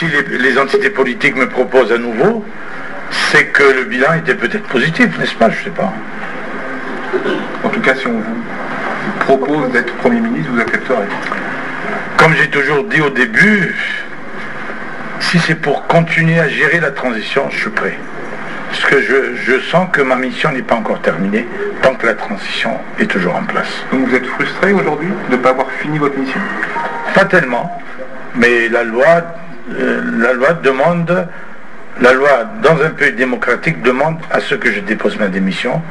si les entités politiques me proposent à nouveau, c'est que le bilan était peut-être positif, n'est-ce pas? Je ne sais pas. En tout cas, si on vous propose d'être Premier ministre, vous accepterez? Comme j'ai toujours dit au début, si c'est pour continuer à gérer la transition, je suis prêt. Parce que je sens que ma mission n'est pas encore terminée tant que la transition est toujours en place. Donc vous êtes frustré aujourd'hui de ne pas avoir fini votre mission? Pas tellement, mais la loi demande, la loi dans un pays démocratique demande à ce que je dépose ma démission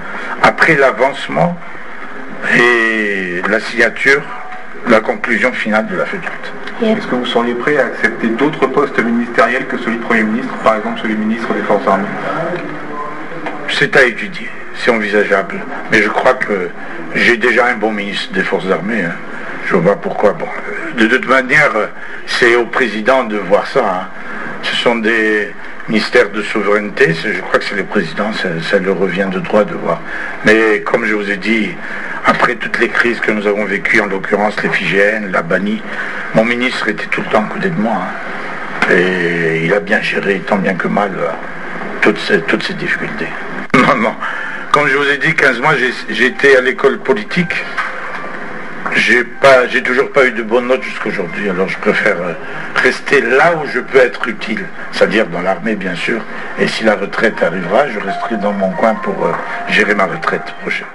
après l'avancement et la signature, la conclusion finale de la feuille de route. Est-ce que vous seriez prêt à accepter d'autres postes ministériels que celui de Premier ministre, par exemple celui de ministre des Forces armées? C'est à étudier, c'est envisageable. Mais je crois que j'ai déjà un bon ministre des Forces armées. Hein. Je vois pas pourquoi. Bon, de toute manière, c'est au président de voir ça. Hein. Ce sont des ministères de souveraineté. Je crois que c'est le président, ça leur revient de droit de voir. Mais comme je vous ai dit, après toutes les crises que nous avons vécues, en l'occurrence les FIGN, la bannie, mon ministre était tout le temps à côté de moi. Hein. Et il a bien géré, tant bien que mal, toutes ces difficultés. Non. Comme je vous ai dit, 15 mois, j'ai été à l'école politique. J'ai toujours pas eu de bonnes notes jusqu'aujourd'hui, alors je préfère rester là où je peux être utile, c'est-à-dire dans l'armée bien sûr, et si la retraite arrivera, je resterai dans mon coin pour gérer ma retraite prochaine.